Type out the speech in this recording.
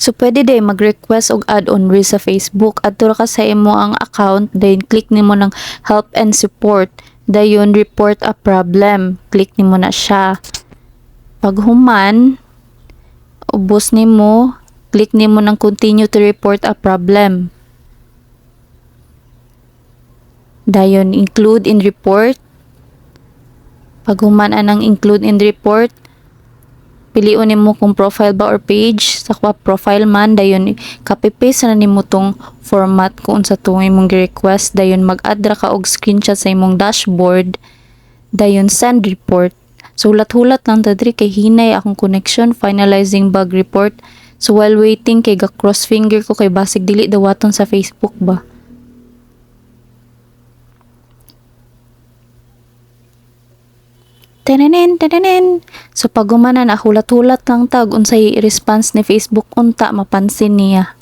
So, pwede day mag-request og add-on reel sa Facebook. Adto ra ka sa imo ang account, then click nimo ng help and support. Dayon, report a problem. Click nimo na siya. Pag human, ubos nimo, click nimo ng continue to report a problem. Dayon, include in report. Pag human anang include in report, piliun nimo kung profile ba or page. Sa profile man, dayon copy-paste na nimo tong format kung sa tong imong request. Dayon mag-add ra ka og screenshot sa imong dashboard. Dayon send report. So hulat-hulat lang ta diri kay hinay akong connection, finalizing bug report. So while waiting kay ga cross finger ko kay basig dili dawaton sa Facebook ba. Tenenen. So pag humana na hulat-hulat lang tag unsay response ni Facebook unta mapansin niya.